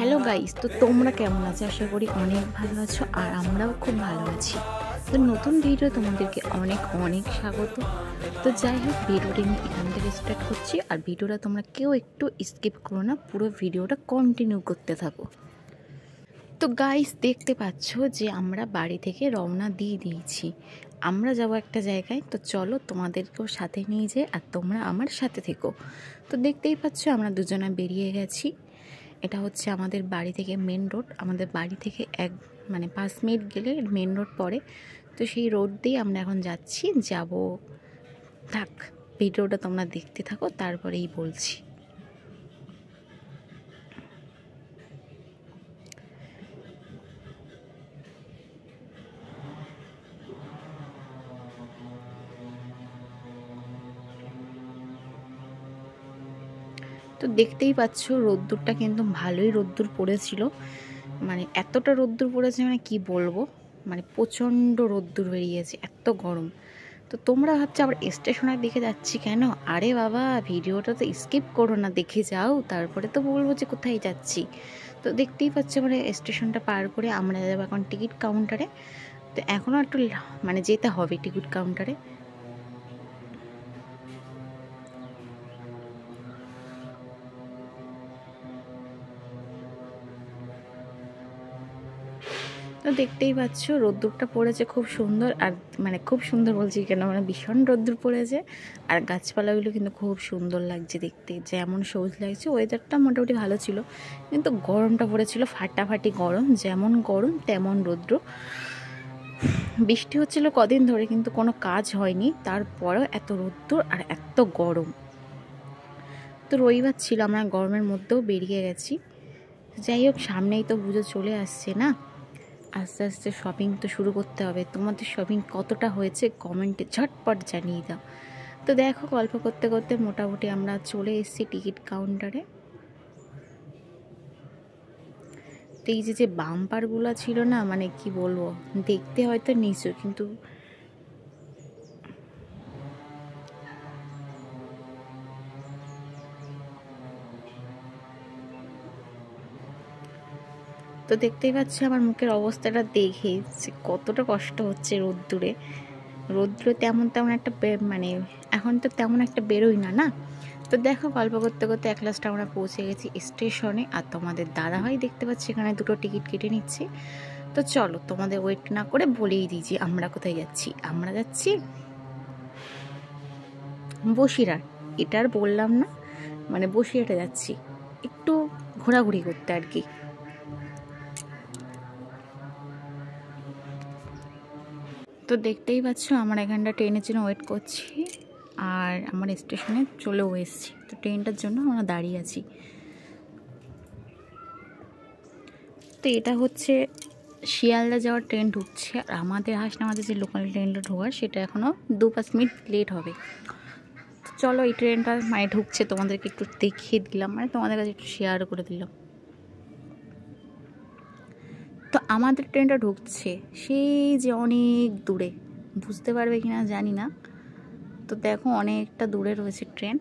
Hello guys, তো তোমরা কেমন আছো? আশা করি অনেক ভালো আছো আর আমরাও খুব ভালো আছি। তো নতুন ভিডিও তোমাদেরকে অনেক অনেক স্বাগত। তো যাই হোক, ভিডিওটা আমি এখান থেকে স্টার্ট করছি আর ভিডিওটা তোমরা কেউ একটু স্কিপ করো না, পুরো ভিডিওটা কন্টিনিউ করতে থাকো। তো গাইস, দেখতে পাচ্ছ যে আমরা বাড়ি থেকে রওনা দিয়ে দিয়েছি। আমরা যাব একটা জায়গায়, তো চলো তোমাদেরকেও সাথে নিয়ে যাই আর তোমরা আমার সাথে থেকো। তো দেখতেই পাচ্ছ আমরা দুজনে বেরিয়ে গেছি। এটা হচ্ছে আমাদের বাড়ি থেকে মেন রোড। আমাদের বাড়ি থেকে 5 মিনিট গেলে মেন রোড পড়ে। তো সেই রোড দিয়ে আমরা এখন যাচ্ছি, যাব। থাক, ভিডিওটা তোমরা দেখতে থাকো, তারপরেই বলছি। তো দেখতেই পাচ্ছ রোদ্দুরটা কিন্তু ভালোই রোদ্দুর পড়েছিল, মানে এতটা রোদ্দুর পড়েছে মানে কি বলবো, মানে প্রচণ্ড রোদ্দুর বেরিয়েছে, এত গরম। তো তোমরা ভাবছো আবার স্টেশনের দিকে যাচ্ছি কেন? আরে বাবা, ভিডিওটা তো স্কিপ করো না, দেখে যাও, তারপরে তো বলবো যে কোথায় যাচ্ছি। তো দেখতেই পাচ্ছ মানে স্টেশনটা পার করে আমরা যাবো এখন টিকিট কাউন্টারে। তো এখনও একটু যেতে হবে টিকিট কাউন্টারে। তো দেখতেই পাচ্ছ রোদ্দুরটা পড়েছে খুব সুন্দর, আর খুব সুন্দর বলছি কেন, ভীষণ রোদ্দুর পড়েছে। আর গাছপালাগুলো কিন্তু খুব সুন্দর লাগছে দেখতে, যেমন সবুজ লাগছে। ওয়েদারটা মোটামুটি ভালো ছিল, কিন্তু গরমটা পড়েছিল ফাটাফাটি গরম, যেমন গরম তেমন রৌদ্র। বৃষ্টি হচ্ছিল কদিন ধরে, কিন্তু কোনো কাজ হয়নি, তারপরেও এত রোদ্দুর আর এত গরম। তো রবিবার ছিল, আমরা গরমের মধ্যেও বেরিয়ে গেছি। যাই হোক, সামনেই তো পুজো চলে আসছে না, আস্তে আস্তে শপিং তো শুরু করতে হবে। তোমাদের শপিং কতটা হয়েছে কমেন্টে ঝটপট জানিয়ে দাও। তো দেখো, গল্প করতে করতে মোটামুটি আমরা চলে এসেছি টিকিট কাউন্টারে। তো এই যে বাম্পারগুলো ছিল না, কি বলবো, দেখতে হয়তো নিচু, কিন্তু তো দেখতেই পাচ্ছি আমার মুখের অবস্থাটা দেখে যে কতটা কষ্ট হচ্ছে রোদ্দুরে। রোদ্দুরে তেমন একটা এখন তো তেমন একটা বেরোই না না। তো দেখো, গল্প করতে করতে এক লাস্ট আমরা পৌঁছে গেছি স্টেশনে, আর তোমাদের দাদাভাই দেখতে পাচ্ছি এখানে দুটো টিকিট কেটে নিচ্ছে। তো চলো, তোমাদের ওয়েট না করে বলেই দিয়েছি আমরা কোথায় যাচ্ছি। আমরা যাচ্ছি বসিরহাট। এটা আর বললাম না, বসিরহাটে যাচ্ছি একটু ঘোরাঘুরি করতে আর কি। তো দেখতেই পাচ্ছ আমরা এখানটা ট্রেনের জন্য ওয়েট করছি, আর আমার স্টেশনে চলেও এসেছি। তো ট্রেনটার জন্য আমরা দাঁড়িয়ে আছি। তো এটা হচ্ছে শিয়ালদা যাওয়ার ট্রেন ঢুকছে, আর আমাদের হাসনাবাদের যে লোকাল ট্রেনটা ঢোকার সেটা এখনও 2-5 মিনিট লেট হবে। তো চলো, এই ট্রেনটা ঢুকছে, তোমাদেরকে একটু দেখিয়ে দিলাম, তোমাদের কাছে একটু শেয়ার করে দিলাম। তো আমাদের ট্রেনটা ঢুকছে সেই যে অনেক দূরে, বুঝতে পারবে কিনা জানি না। তো দেখো, অনেকটা দূরে রয়েছে ট্রেন।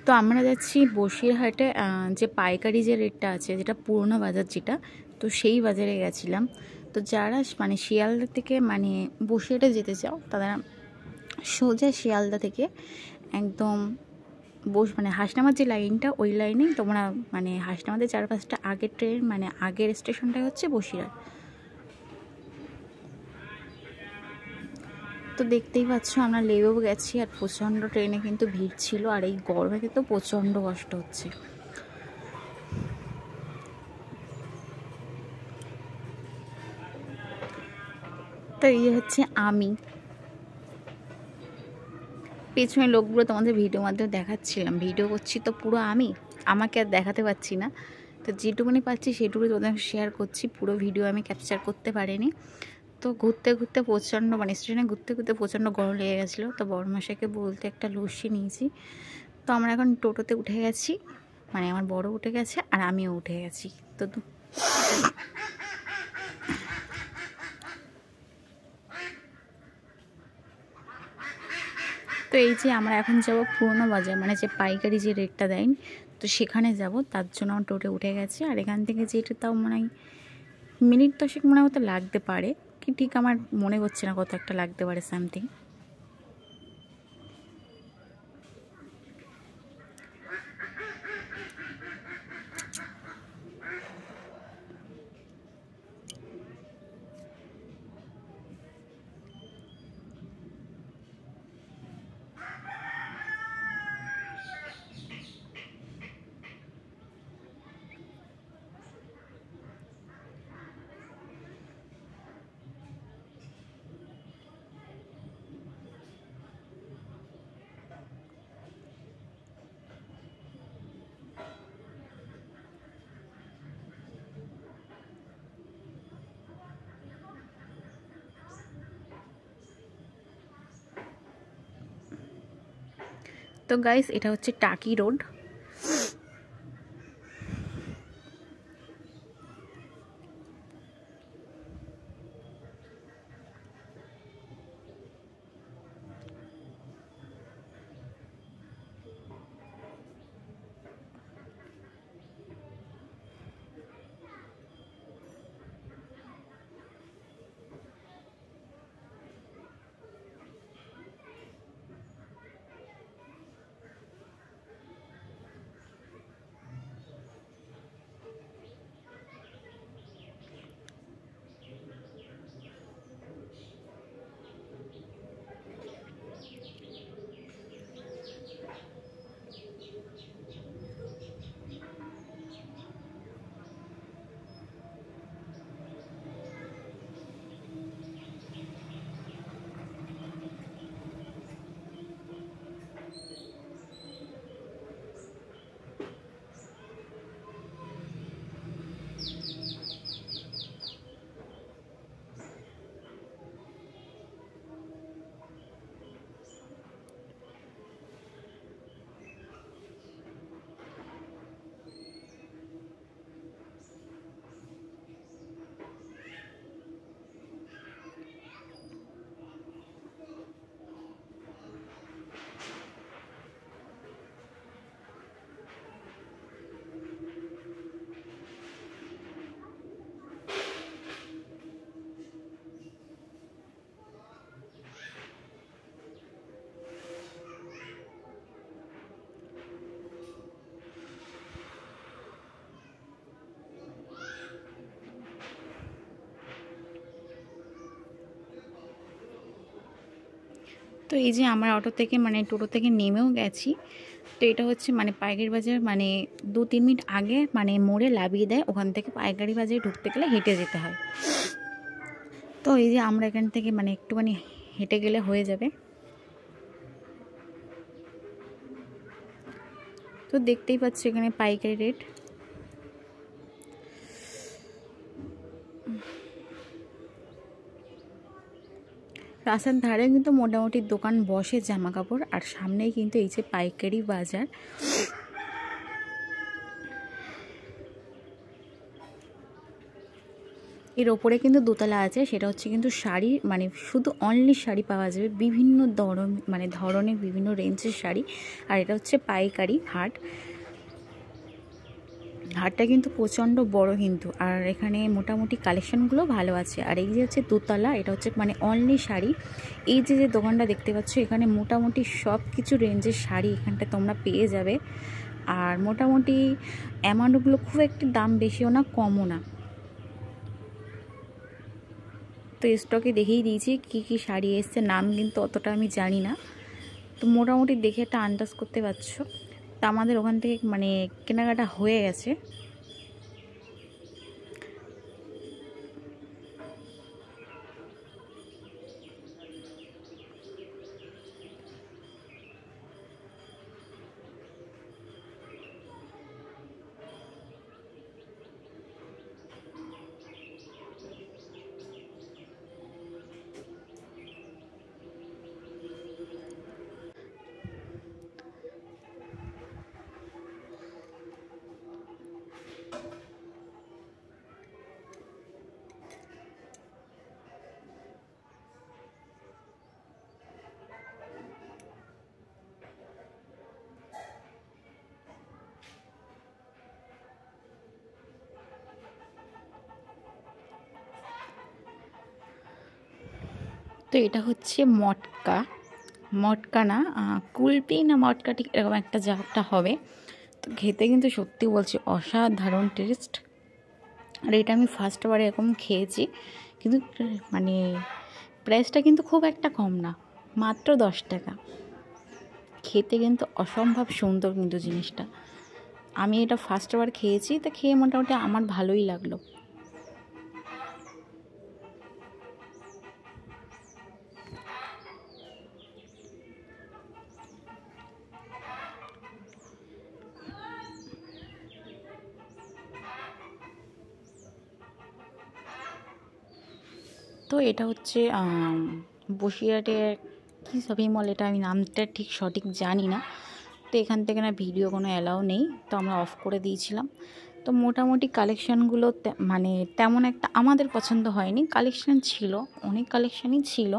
তো আমরা যাচ্ছি বসিরহাটে, যে পাইকারি যে রেটটা আছে, যেটা পুরনো বাজার যেটা, তো সেই বাজারে গেছিলাম। তো যারা শিয়ালদা থেকে বসিরহাটে যেতে চাও, তারা সোজা শিয়ালদা থেকে একদম হাসনাবাদ যে লাইনটা, ওই লাইনেই তোমরা হাসনাবাদের 4-5টা আগের ট্রেন আগের স্টেশনটাই হচ্ছে বসিরহাট। তো দেখতেই পাচ্ছ আমরা লেবেও গেছি, আর প্রচণ্ড ট্রেনে কিন্তু ভিড় ছিল, আর এই গরমে কিন্তু প্রচণ্ড কষ্ট হচ্ছে। তো এই হচ্ছে আমি, পেছনে লোকগুলো তোমাদের ভিডিওর মাধ্যমে দেখাচ্ছিলাম, ভিডিও করছি তো পুরো আমাকে আর দেখাতে পারছি না। তো যেটুকুনি পাচ্ছি সেটুকুই তোমাদের শেয়ার করছি, পুরো ভিডিও আমি ক্যাপচার করতে পারিনি। তো ঘুরতে ঘুরতে প্রচণ্ড স্টেশনে ঘুরতে ঘুরতে প্রচণ্ড গরম লেগে গেছিলো। তো বড়মশাইকে বলতে একটা লস্যি নিয়েছি। তো আমরা এখন টোটোতে উঠে গেছি, আমার বড় উঠে গেছে আর আমিও উঠে গেছি। তো তো এই যে আমরা এখন যাব পুরনো বাজার, মানে যে পাইকারি যে রেটটা দেন, তো সেখানে যাব। তার জন্য আমার টোটো উঠে গেছে। আর এখান থেকে যেটা তাও মনে হয় মিনিট 10 মনে হতে লাগতে পারে, কি ঠিক আমার মনে হচ্ছে না কত একটা লাগতে পারে সামথিং। তো গাইস, এটা হচ্ছে টাকি রোড। তো এই যে আমরা অটো থেকে মানে টোটো থেকে নেমেও গেছি। তো এটা হচ্ছে মানে পাইকারি বাজার, মানে 2-3 মিনিট আগে মানে মোড়ে লাভিয়ে দেয়, ওখান থেকে পাইকারি বাজারে ঢুকতে গেলে হেঁটে যেতে হয়। তো এই যে আমরা এখান থেকে মানে একটুখানি হেঁটে গেলে হয়ে যাবে। তো দেখতেই পাচ্ছি এখানে পাইকারি রেট। রাস্তার ধারে কিন্তু মোটামুটি দোকান বসে জামা কাপড়, আর সামনেই কিন্তু এই যে পাইকারি বাজার। এর ওপরে কিন্তু দোতলা আছে, সেটা হচ্ছে কিন্তু শাড়ি, মানে শুধু অনলি শাড়ি পাওয়া যাবে, বিভিন্ন ধরনের বিভিন্ন রেঞ্জের শাড়ি। আর এটা হচ্ছে পাইকারি হাট। হাটটা কিন্তু প্রচণ্ড বড় কিন্তু, আর এখানে মোটামুটি কালেকশনগুলো ভালো আছে। আর এই যে হচ্ছে দোতলা, এটা হচ্ছে মানে অনলি শাড়ি। এই যে যে দোকানটা দেখতে পাচ্ছ, এখানে মোটামুটি সব কিছু রেঞ্জের শাড়ি এখানটা তোমরা পেয়ে যাবে। আর মোটামুটি অ্যামাউন্টগুলো খুব একটি দাম বেশিও না কমও না। তো স্টকে দেখেই দিয়েছি কি কি শাড়ি এসছে, নাম কিন্তু অতটা আমি জানি না। তো মোটামুটি দেখে একটা আন্দাজ করতে পারছো। তা আমাদের ওখান থেকে মানে কেনাকাটা হয়ে গেছে। তো এটা হচ্ছে মটকা, মটকা না কুলপি না মটকা, ঠিক এরকম একটা জাতটা হবে। তো খেতে কিন্তু সত্যি বলছি অসাধারণ টেস্ট। আর এটা আমি ফার্স্টবার এরকম খেয়েছি, কিন্তু মানে প্রাইসটা কিন্তু খুব একটা কম না, মাত্র 10 টাকা। খেতে কিন্তু অসম্ভব সুন্দর কিন্তু জিনিসটা। আমি এটা ফার্স্টবার খেয়েছি, তো খেয়ে মোটামুটি আমার ভালোই লাগলো। তো এটা হচ্ছে বসিরহাটের কী শপিং মল, এটা আমি নামটা ঠিক সঠিক জানি না। তো এখান থেকে না ভিডিও কোনো অ্যালাউ নেই, তো আমরা অফ করে দিয়েছিলাম। তো মোটামুটি কালেকশানগুলো মানে তেমন একটা আমাদের পছন্দ হয়নি। কালেকশান ছিল, অনেক কালেকশানই ছিল,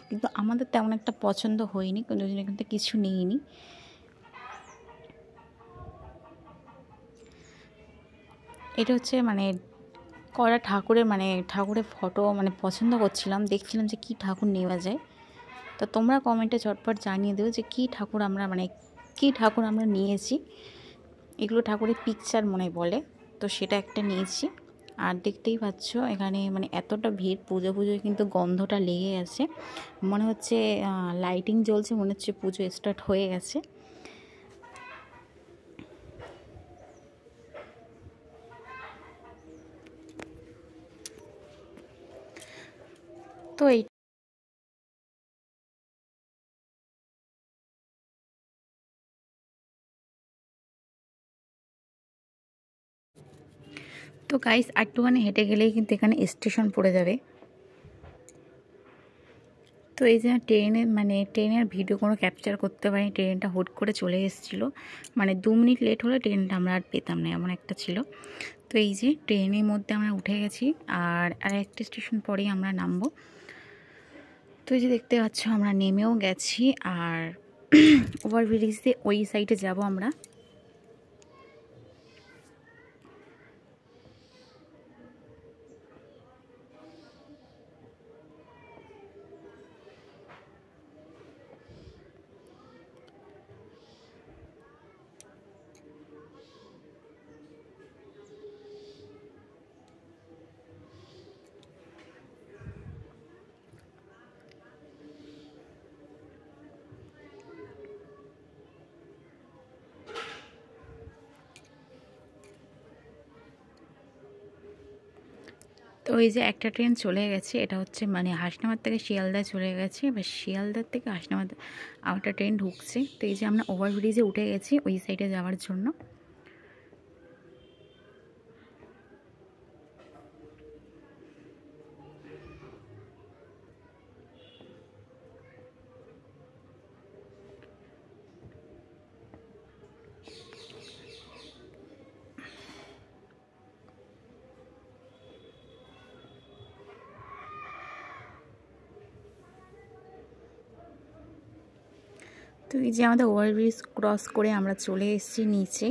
কিন্তু আমাদের তেমন একটা পছন্দ হয়নি, কিন্তু এখান থেকে কিছু নিইনি। এটা হচ্ছে মানে করা ঠাকুরের, মানে ঠাকুরের ফটো মানে পছন্দ করছিলাম, দেখছিলাম যে কী ঠাকুর নেওয়া যায়। তো তোমরা কমেন্টে চটপট জানিয়ে দেবে যে কী ঠাকুর আমরা মানে কী ঠাকুর আমরা নিয়েছি। এগুলো ঠাকুরের পিকচার মনে বলে, তো সেটা একটা নিয়েছি। আর দেখতেই পাচ্ছ এখানে মানে এতটা ভিড়, পুজো কিন্তু গন্ধটা লেগে গেছে, মনে হচ্ছে লাইটিং জ্বলছে, মনে হচ্ছে পুজো স্টার্ট হয়ে গেছে। তো এই তো গাইস একটুখানি হেঁটে গেলেই কিন্তু এখানে স্টেশন পড়ে যাবে। তো এই যে ট্রেনের ভিডিও কোনো ক্যাপচার করতে পারিনি, ট্রেনটা হুট করে চলে এসেছিলো, মানে 2 মিনিট লেট হলে ট্রেনটা আমরা আর পেতাম না, এমন একটা ছিল। তো এই যে ট্রেনের মধ্যে আমরা উঠে গেছি, আর একটা স্টেশন পরেই আমরা নামবো। তো এই যে দেখতে পাচ্ছ আমরা নেমেও গেছি, আর ওভারব্রিজ দিয়ে ওই সাইডে যাব আমরা। তো এই যে একটা ট্রেন চলে গেছে, এটা হচ্ছে মানে হাসনাবাদ থেকে শিয়ালদায় চলে গেছে, এবার শিয়ালদার থেকে হাসনাবাদ আবার একটা ট্রেন ঢুকছে। তো এই যে আমরা ওভারব্রিজে উঠে গেছি ওই সাইডে যাওয়ার জন্য। তো এই যে আমাদের ওভারব্রিজ ক্রস করে আমরা চলে এসেছি নিচে।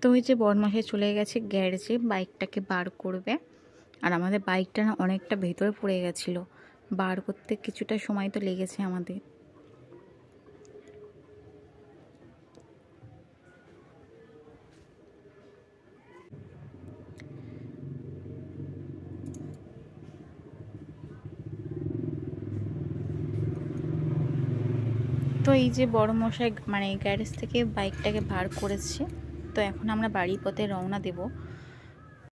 তো ওই যে বরমাসে চলে গেছে গ্যারেজে, বাইকটাকে বার করবে। আর আমাদের বাইকটা না অনেকটা ভেতরে পড়ে গেছিলো, বার করতে কিছুটা সময় তো লেগেছে আমাদের। তো এই যে বড় মশাই মানে গ্যারেজ থেকে বাইকটাকে বার করেছে। তো এখন আমরা বাড়ির পথে রওনা দেব।